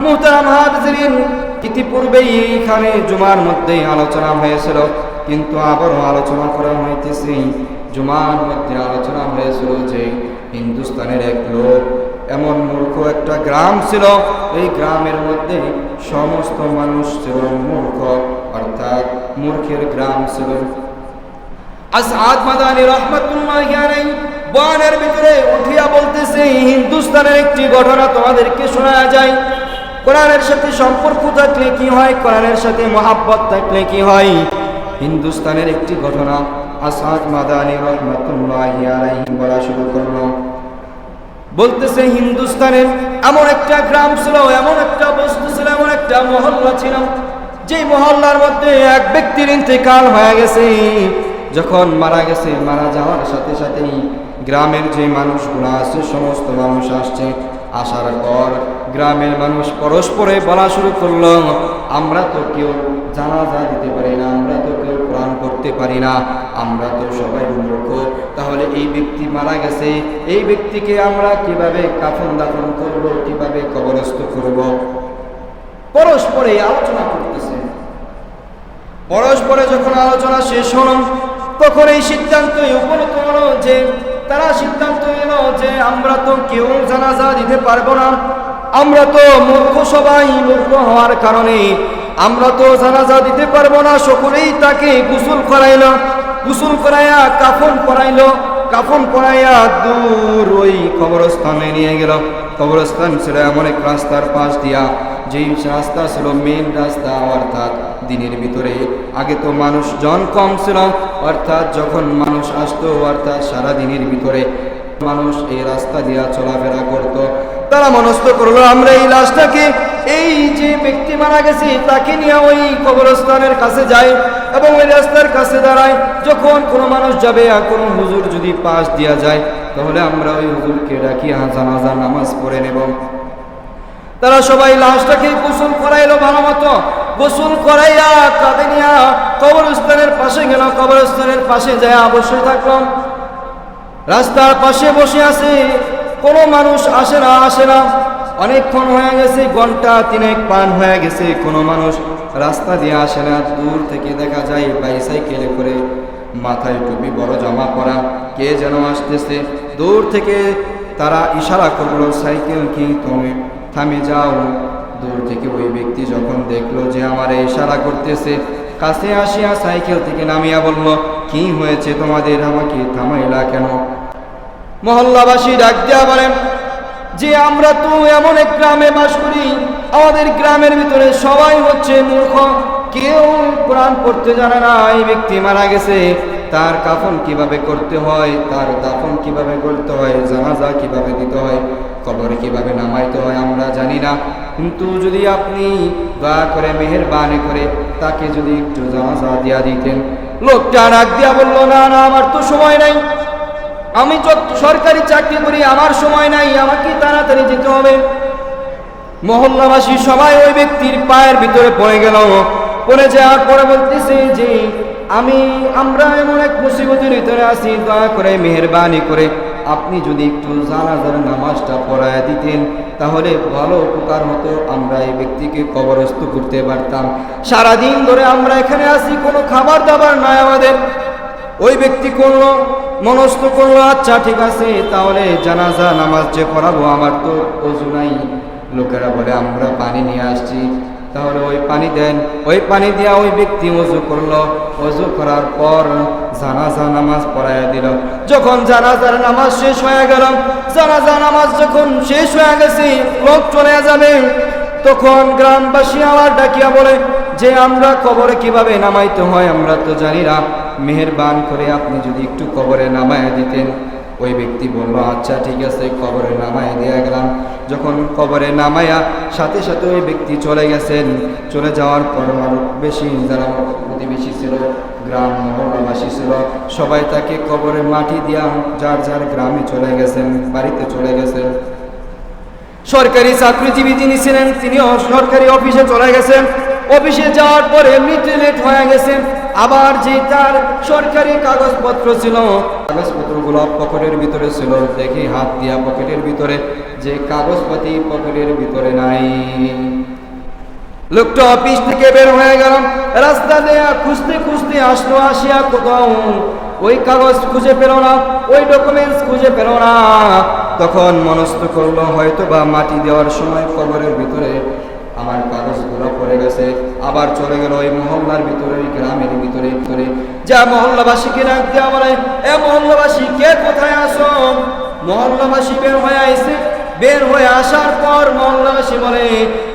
মুহতারাম হাজিরিন, ইতিপূর্বেই এইখানে জুমার মধ্যে আলোচনা হয়েছিল, কিন্তু আবারও আলোচনা করা হইতেছে। জুমার মধ্যে আলোচনা হয়েছিল যে হিন্দুস্তানের এক লোক, এমন মূর্খ একটা গ্রাম ছিল, এই গ্রামের মধ্যে সমস্ত মানুষ ছিল মূর্খ, অর্থাৎ মূর্খের গ্রাম ছিল। আসআদ মাদানী রাহমাতুল্লাহি আলাইহি বয়ানের ভিতরে উঠিয়া বলতেছে, হিন্দুস্তানের একটি ঘটনা তোমাদেরকে শোনা যায়। কোরআনের সাথে সম্পর্ক থাকলে কি হয়, কোরআনের সাথে মহাব্বত থাকলে কি হয়। হিন্দুস্তানের একটি ঘটনা আসআদ মাদানী রাহমাতুল্লাহি আলাইহি বলা শুরু করলো। বলতেছে, হিন্দুস্তানের এমন একটা গ্রাম ছিল, এমন একটা বস্তু ছিল, এমন একটা মহল্লা ছিল, যে মহল্লার মধ্যে এক ব্যক্তির ইন্তেকাল হয়ে গেছে। যখন মারা গেছে, মারা যাওয়ার সাথে সাথেই গ্রামের যে মানুষগুলো আছে সমস্ত মানুষ আসছে। আসার পর গ্রামের মানুষ পরস্পরে বলা শুরু করলো, আমরা তো কেউ জানাজা দিতে পারি না, আমরা তো কেউ কোরআন করতে পারি না, আমরা তো সবাই মূর্খ, তাহলে এই ব্যক্তি মারা গেছে, এই ব্যক্তিকে আমরা কিভাবে কাফন দাফন করব, কিভাবে কবরস্থ করব। পরস্পরে আলোচনা করতেছে। পরস্পরে যখন আলোচনা শেষ হল, তখন এই সিদ্ধান্ত উপনীত হলো যে তারা সিদ্ধান্ত নিল যে আমরা তো কেউ জানাজা দিতে পারবো না, আমরা তো মূর্খ, সবাই মূর্খ হওয়ার কারণে আমরা তো জানাজা দিতে পারবো না। সকলেই তাকে গোসল করাইলো, গোসল করাইয়া কাফন পরাইলো, কাফন পরাইয়া দূর ওই কবরস্থানে নিয়ে গেল। কবরস্থান ছিল এমন এক রাস্তার পাশ দিয়া, যেই রাস্তা ছিল মেন রাস্তা, অর্থাৎ দিনের ভিতরে। আগে তো মানুষজন কম ছিল, অর্থাৎ যখন মানুষ আসতো, অর্থাৎ সারা দিনের ভিতরে মানুষ এই রাস্তা দিয়া চলাফেরা করত। তারা মনস্থ করলো, আমরা এই লাশটাকে, এই যে ব্যক্তি মারা গেছে তাকে নিয়ে ওই কবরস্থানের কাছে যাই এবং ওই রাস্তার কাছে দাঁড়াই। যখন কোনো মানুষ যাবে আর কোনো হুজুর যদি পাশ দিয়া যায়, তাহলে আমরা ওই হুজুরকে ডাকিয়া জানাজা নামাজ পড়ে নেব। তারা সবাই লাশটাকে গোসল করাইলো, ভালো মতো গোসল করাইয়া কাঁধে নিয়া কবরস্থানের পাশে গেল। কবরস্থানের পাশে যায় বসে থাকলো, রাস্তার পাশে বসে আছে, কোনো মানুষ আসে না। অনেকক্ষণ হয়ে গেছে, ঘন্টা তিনেক পার হয়ে গেছে, কোনো মানুষ রাস্তা দিয়ে আসে না। দূর থেকে দেখা যায় বাইসাইকেলে করে, মাথায় টুপি, বড় জামা পরা, কে যেন আসতেছে। দূর থেকে তারা ইশারা করলো, সাইকেল কি তুমি থামে যাও। দূর থেকে ওই ব্যক্তি যখন দেখলো যে আমারে ইশারা করতেছে, কাছে আসিয়া সাইকেল থেকে নামিয়া বলল, কি হয়েছে তোমাদের, আমাকে থামাইলা কেন? মহল্লাবাসী ডাক দিয়া বলেন যে আমরা তো এমন এক গ্রামে বাস করি, আমাদের গ্রামের ভিতরে সবাই হচ্ছে মূর্খ, কেউ কোরআন পড়তে জানে না। এই ব্যক্তি মারা গেছে, তার কাফন কিভাবে করতে হয়, তার দাফন কিভাবে করতে হয়, জানাজা কিভাবে দিতে হয়, কবরে কিভাবে নামাইতে হয় আমরা জানি না। কিন্তু যদি আপনি দয়া করে মেহেরবানি করে তাকে যদি একটু জানাজা দিয়া দিতেন। লোকটা ডাক দিয়া বলল, না না, আমার তো সময় নাই, আমি সরকারি চাকরি করি, আমার সময় নাই, আমাকে তাড়াতাড়ি যেতে হবে। মহল্লাবাসী সবাই ওই ব্যক্তির পায়ের ভিতরে পড়ে গেল। পড়ে যাওয়ার পরে বলতেছে যে আমরা এমন এক মুসিবতের ভিতরে আছি, দয়া করে মেহেরবানি করে আপনি যদি একটু জানাজার নামাজটা পড়ায় দিতেন, তাহলে ভালো উপকার হতো, আমরা এই ব্যক্তিকে কবরস্থ করতে পারতাম। সারাদিন ধরে আমরা এখানে আছি, কোনো খাবার দাবার নাই আমাদের। ওই ব্যক্তি করলো, মনস্থ করলো, আচ্ছা ঠিক আছে, তাহলে জানাজা নামাজ যে পড়াবো, আমার তো ওযু নাই। লোকেরা বলে, আমরা পানি নিয়ে আসছি, তাহলে ওই পানি দেন। ওই পানি দিয়া ওই ব্যক্তি ওযু করলো, ওযু করার পর জানাজা নামাজ পড়াইয়া দিল। যখন জানাজার নামাজ শেষ হয়ে গেল, জানাজা নামাজ যখন শেষ হয়ে গেছে, লোক চলে যাবে, তখন গ্রামবাসী আবার ডাকিয়া বলে যে আমরা কবরে কিভাবে নামাইতে হয় আমরা তো জানি না, মেহেরবান করে আপনি যদি একটু কবরে নামাইয়া দিতেন। ওই ব্যক্তি বলল, আচ্ছা ঠিক আছে, কবরে নামাইয়া দেয়া গেলাম। যখন কবরে নামাইয়া সাথে সাথে ওই ব্যক্তি চলে গেছেন। চলে যাওয়ার পর বেশি যারা প্রতিবেশী ছিল, গ্রাম মহল্লাবাসী ছিল, সবাই তাকে কবরে মাটি দিয়া যার যার গ্রামে চলে গেছেন, বাড়িতে চলে গেছেন। সরকারি চাকরিজীবী যিনি ছিলেন, তিনিও সরকারি অফিসে চলে গেছেন। অফিসে যাওয়ার পরে এমনিতে লেট হয়ে গেছে, আবার যে তার সরকারি কাগজপত্র ছিল, কাগজপত্রগুলো পকেটের ভিতরে ছিল। দেখি হাত দিয়া পকেটের ভিতরে, যে কাগজপাতি পকেটের ভিতরে নাই। লোকটা অফিস থেকে বের হয়ে গেল, রাস্তা দিয়ে খুঁজতে খুঁজতে আসলো, আসিয়া কোথাও ওই কাগজ খুঁজে পেল না, ওই ডকুমেন্টস খুঁজে পেল না। তখন মনস্থ করলো হয়তো বা মাটি দেওয়ার সময় কবরের ভিতরে আমার কাগজগুলো পড়ে গেছে। আবার চলে গেল ওই মহল্লার ভিতরে, ওই গ্রামের ভিতরে, যা মহল্লাবাসীকে ডাক দেওয়া বলে, এ মহল্লাবাসী কে কোথায় আসো? মহল্লাবাসী বের হয়ে আইছে। বের হয়ে আসার পর মহল্লাবাসী বলে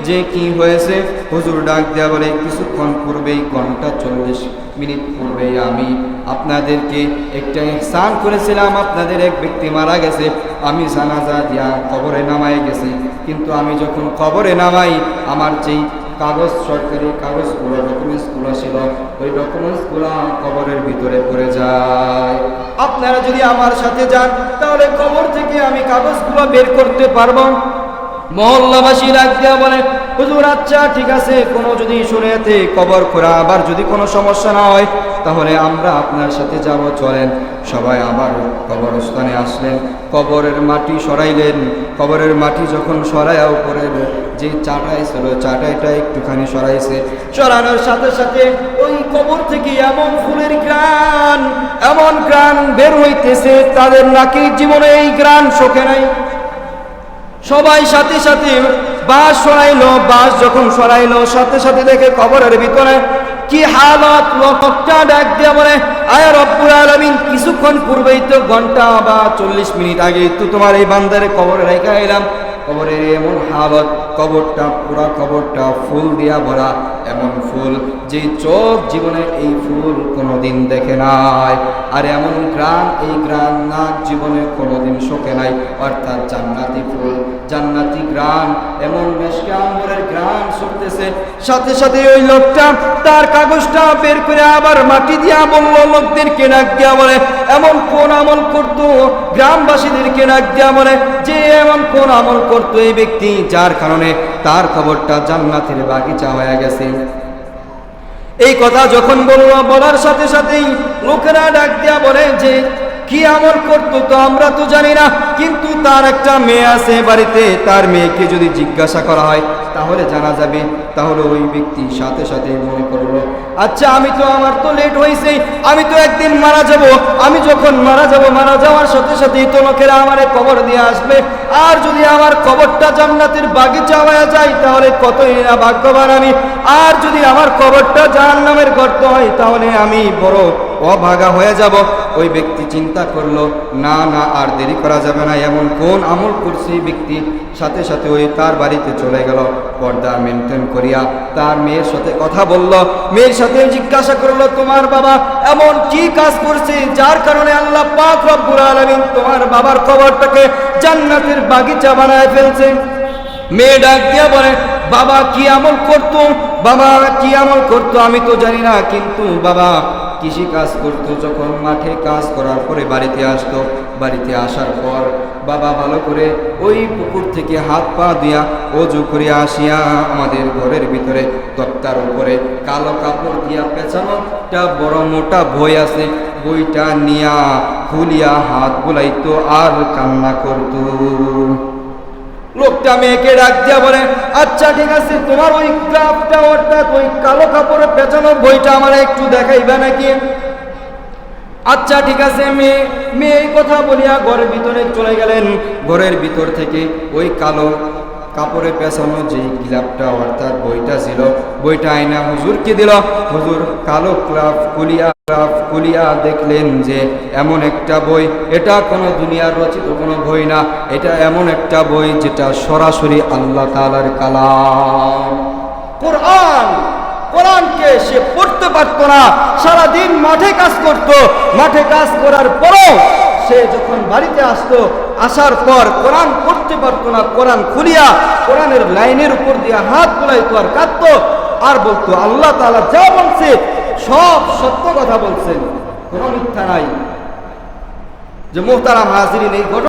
যে কি হয়েছে? হুজুর ডাক দেয়া বলে, কিছুক্ষণ পূর্বেই, ঘন্টা 40 মিনিট পূর্বেই আমি আপনাদেরকে একটা ইহসান করেছিলাম, আপনাদের এক ব্যক্তি মারা গেছে, আমি জানাজা দিয়া কবরে নামাই গেছি। কিন্তু আমি যখন কবরে নামাই, আমার যেই কাগজ, সরকারি কাগজগুলো, ডকুমেন্টসগুলো ছিল, ওই ডকুমেন্টসগুলো কবরের ভিতরে পড়ে যায়। আপনারা যদি আমার সাথে যান তাহলে কবর থেকে আমি কাগজগুলো বের করতে পারবো। মহল্লাবাসী ডাক দেয়া বলে, হুজুর আচ্ছা ঠিক আছে, কোনো যদি শরীয়তে কবর খোঁড়া আবার যদি কোনো সমস্যা না হয় তাহলে আমরা আপনার সাথে যাব, চলেন। সবাই আবার কবরস্থানে আসলেন, কবরের মাটি সরাইলেন। কবরের মাটি যখন সরাইয়া উপরের যে চাটাই ছিল, চাটাইটা একটুখানি সরাইছে। সরানোর সাথে সাথে ওই কবর থেকে এমন ফুলের ঘ্রাণ, এমন ঘ্রাণ বের হইতেছে, তাদের নাকির জীবনে এই ঘ্রাণ শোকে নাই। সবাই সাথে সাথে বাঁশ সরাইলো, বাঁশ যখন সরাইলো সাথে সাথে দেখে কবরের ভিতরে কি হালত। লোকটা ডাক দিয়া বলে, আয় রব্বুল আলামিন, কিছুক্ষণ পূর্বেই তো, ঘন্টা বা 40 মিনিট আগে তো তোমার এই বান্দারে কবরে রেখে এলাম। কবরের এমন হালত, কবরটা, পুরা কবরটা ফুল দিয়া ভরা, এমন ফুল যে চোখ জীবনে এই ফুল কোনোদিন দেখে নাই। আর এমন গ্রাম, এই গ্রাম নাক জীবনে কোনোদিন শোকে নাই। অর্থাৎ জান্নাতি ফুল, জান্নাতি গ্রাম, এমন মেশকে আম্বরের গ্রাম শুকতেছে। সাথে সাথে ওই লোকটা তার কাগজটা বের করে আবার মাটি দিয়া বলল, লোকদেরকে ডাক দিয়া বলে, এমন কোন আমল করতো? গ্রামবাসীদেরকে ডাক দিয়া বলে যে এমন কোন আমল করতো এই ব্যক্তি, যার কারণে তার কবরটা জান্নাতের বাগিচা হয়ে গেছে। এই কথা যখন বলল, বলার সাথে সাথেই লোকেরা ডাক দিয়া বলে যে কি আমল করতো তো আমরা তো জানি না, কিন্তু তার একটা মেয়ে আছে বাড়িতে, তার মেয়েকে যদি জিজ্ঞাসা করা হয় তাহলে জানা যাবে। তাহলে ওই ব্যক্তি সাথে সাথে মনে করলো, আচ্ছা আমি তো, আমার তো লেট হয়েছে, আমি তো একদিন মারা যাব, আমি যখন মারা যাব, মারা যাওয়ার সাথে সাথেই তো লোকেরা আমার কবর দিয়ে আসবে। আর যদি আমার কবরটা জান্নাতের বাগিচা হয়ে যায় তাহলে কতই না ভাগ্যবান আমি। আর যদি আমার কবরটা জাহান্নামের গর্ত হয় তাহলে আমি বড় অভাগা হয়ে যাব। ওই ব্যক্তি চিন্তা করলো, না না, আর দেরি করা যাবে না, এমন কোন আমল করছে এই ব্যক্তি। সাথে সাথে ওই তার বাড়িতে চলে গেল, পর্দা মেনটেন করিয়া তার মেয়ের সাথে কথা বলল। মেয়ের সাথে জিজ্ঞাসা করলো, তোমার বাবা এমন কি কাজ করছে যার কারণে আল্লাহ পাক রব্বুল আলামিন তোমার বাবার কবরটাকে জান্নাতের বাগিচা বানায় ফেলছে? মেয়ে ডাক দিয়া বলে, বাবা কি আমল করতো, বাবা কি আমল করতো আমি তো জানি না, কিন্তু বাবা কৃষি কাজ করতো। যখন মাঠে কাজ করার পরে বাড়িতে আসতো, বাড়িতে আসার পর বাবা ভালো করে ওই পুকুর থেকে হাত পা দিয়া অজু করে আসিয়া আমাদের ঘরের ভিতরে তক্তার উপরে কালো কাপড় দিয়া পেঁচানো একটা বড় মোটা বই আছে, বইটা নিয়া খুলিয়া হাত বুলাইতো আর কান্না করতো। লোকটা মেয়েকে ডাক দিয়া বলে, আচ্ছা ঠিক আছে, তোমার ওই ক্রাফটটা, অর্থাৎ ওই কালো কাপড়ে পেঁচানো বইটা আমার একটু দেখাইবে নাকি? আচ্ছা ঠিক আছে। মেয়ে এই কথা বলিয়া ঘরের ভিতরে চলে গেলেন। ঘরের ভিতর থেকে ওই কালো কাপড়ে পেঁচানো যে গিলাপটা, অর্থাৎ বইটা ছিল, বইটা আয়না হুজুরকে দিল। হুজুর কালো ক্রাফ কুলিয়া দেখলেন যে এমন একটা বই, এটা কোনো দুনিয়ার রচিত কোনো বই না, এটা এমন একটা বই যেটা সরাসরি আল্লাহ তাআলার কালাম, কোরআন। কোরআনকে সে পড়তে পারত না, সারাদিন মাঠে কাজ করত। মাঠে কাজ করার পরও সে যখন বাড়িতে আসতো, আসার পর কোরআন পড়তে পারতো না। কোরআন খুলিয়া কোরআনের লাইনের উপর দিয়ে হাত বুলাইতো আর কাঁদতো আর বলতো, আল্লাহ তাআলা যা বলছে সব সত্য কথা বলছেন, কোনো মিথ্যা নাই। যে মুহতারাম হাজিরিন, এই ঘটনা